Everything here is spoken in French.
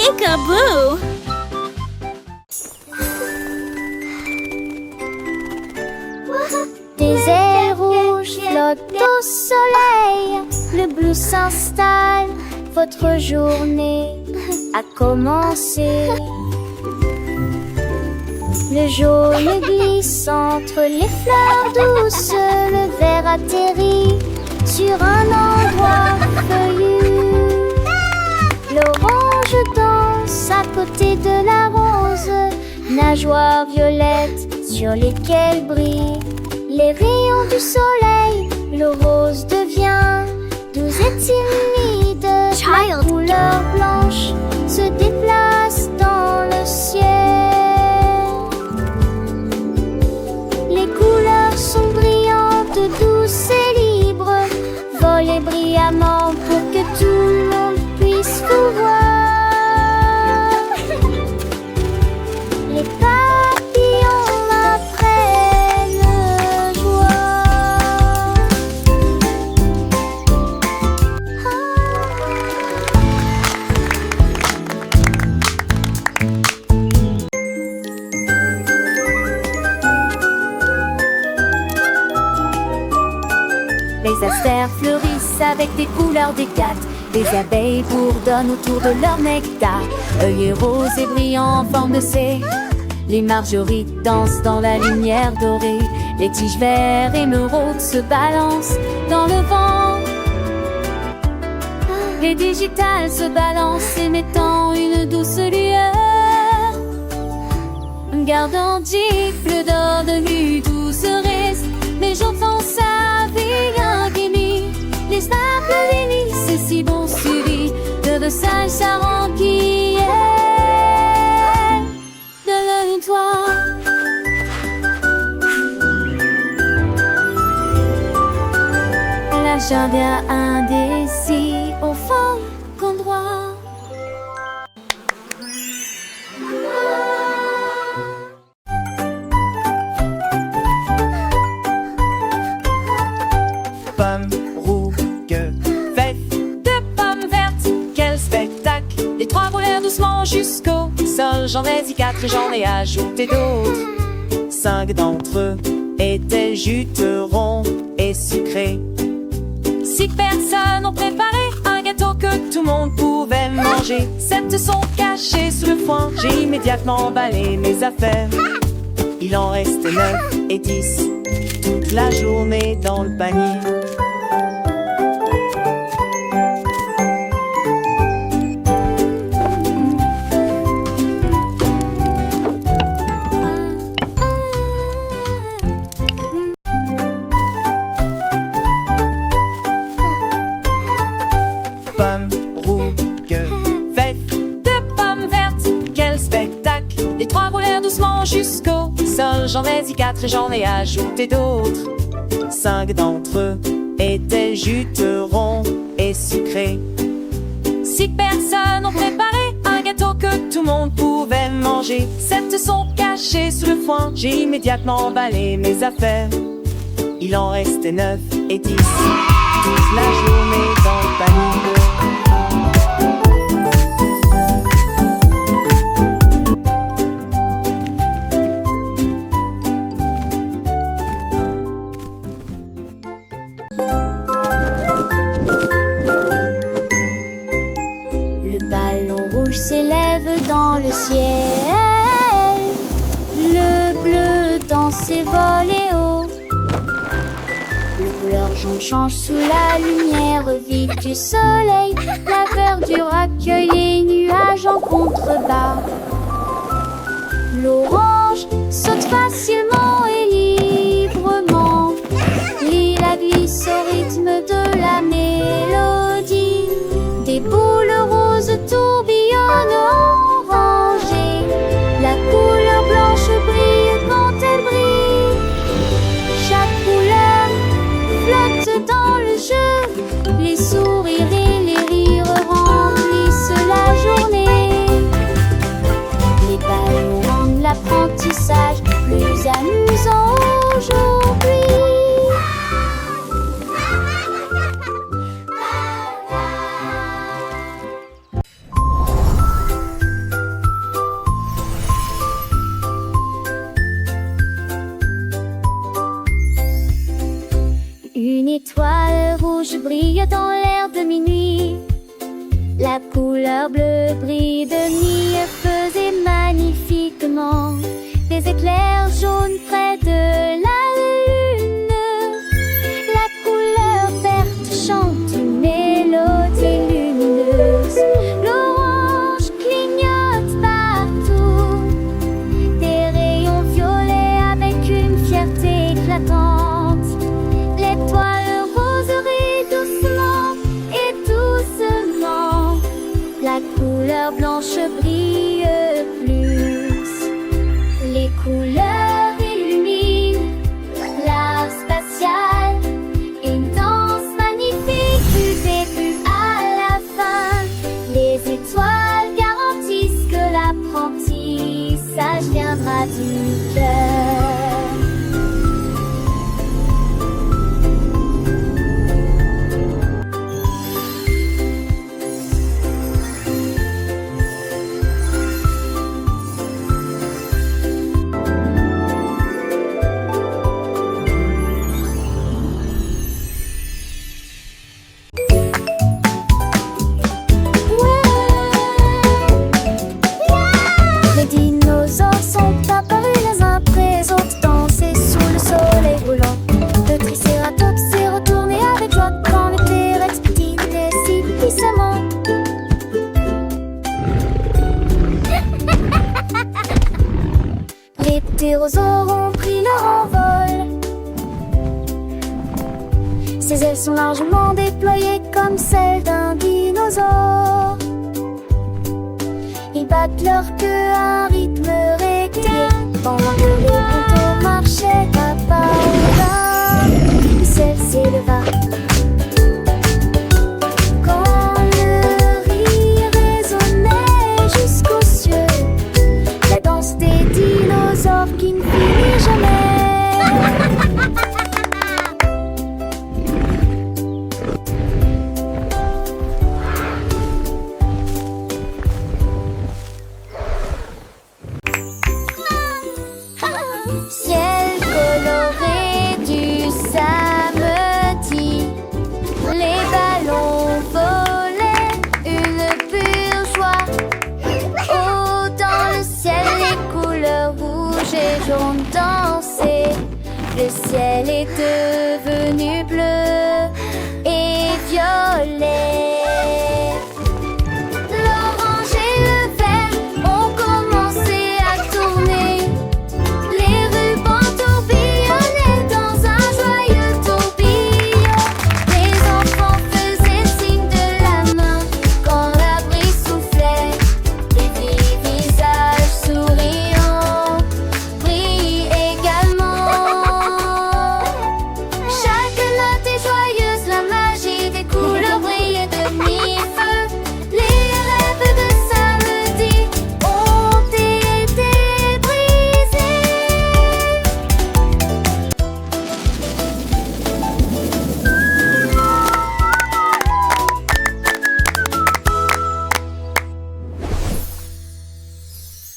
Peek-a-boo! Des ailes rouges flottent au soleil. Le bleu s'installe. Votre journée a commencé. Le jaune glisse entre les fleurs douces. Le vert atterrit sur un endroit feuillu. L'orange danse à côté de la rose. Nageoires violettes sur lesquelles brillent les rayons du soleil. Le rose devient doux et timide. La couleur blanche se déplace dans le ciel. Les couleurs sont brillantes, douces et libres. Volez brillamment pour que tout le monde puisse vous voir. Les papillons m'apprennent joie. Les astères fleurissent avec des couleurs d'éclate. Les abeilles bourdonnent autour de leur nectar. Œillets roses et brillants en forme de C. Les margeries dansent dans la lumière dorée. Les tiges verts émeraudes se balancent dans le vent. Les digitales se balancent émettant une douce lueur. Gardant gifle d'or devenu douce reste. Mais j'entends sa vie inquiétée. Les staples d'hélice et si bon suivi de sages sarans qui est de toi. La jardin indécis au fond qu'endroit. Pommes rouges, faites De pommes vertes, quel spectacle! Les trois roulèrent doucement jusqu'au sol. J'en ai dit 4 et j'en ai ajouté d'autres. 5 d'entre eux étaient juteux, ronds et sucrés. 6 personnes ont préparé un gâteau que tout le monde pouvait manger. 7 sont cachés sous le foin. J'ai immédiatement emballé mes affaires. Il en restait 9 et 10. Toute la journée dans le panier. Pommes rouges, faites De pommes vertes, quel spectacle! Les trois roulèrent doucement jusqu'au sol. J'en ai dit 4 et j'en ai ajouté d'autres. 5 d'entre eux étaient juteux, ronds et sucrés. 6 personnes ont préparé un gâteau que tout le monde pouvait manger. 7 sont cachés sous le foin. J'ai immédiatement emballé mes affaires. Il en restait 9 et 10. Toute la journée dans le panier. Le ballon rouge s'élève dans le ciel. Le bleu danse et vole et haut. Le couleur jaune change sous la lumière vive du soleil. La verdure accueille les nuages en contrebas. L'orange saute facilement et librement. Lila glisse au rythme de la mélodie. Des boules roses tourbillonnent orangées. La couleur blanche brille quand elle brille. Chaque couleur flotte dans le jeu. Les sourires et les rires remplissent la journée. Les ballons rendent l'apprentissage plus couleurs bleues brillent de mi-faisaient magnifiquement des éclairs jaunes près de la lune. La couleur verte chante une mélodie lumineuse. L'orange clignote partout, des rayons violets avec une fierté éclatante. L'étoile rose rit doucement et doucement. La couleur blanche brille plus. Les couleurs illuminent l'art spatial. Une danse magnifique du début à la fin. Les étoiles garantissent que l'apprentissage viendra du cœur. Les dinosaures sont apparus les uns après les autres, danser sous le soleil roulant. Le tricératops s'est retourné avec joie quand le T-Rex pitinait si puissamment. Les ptérosaures ont pris leur envol. Ses ailes sont largement déployées comme celles d'un dinosaure. Ils battent leur queue à un rythme régulier pendant que les poteaux marchaient à pas au pas. Le ciel s'éleva quand le rire résonnait jusqu'aux cieux. La danse des dinosaures qui ne finit jamais. Ciel coloré du samedi, les ballons volaient, une pure joie. Oh, dans le ciel, les couleurs rouges et jaunes dansaient. Le ciel est de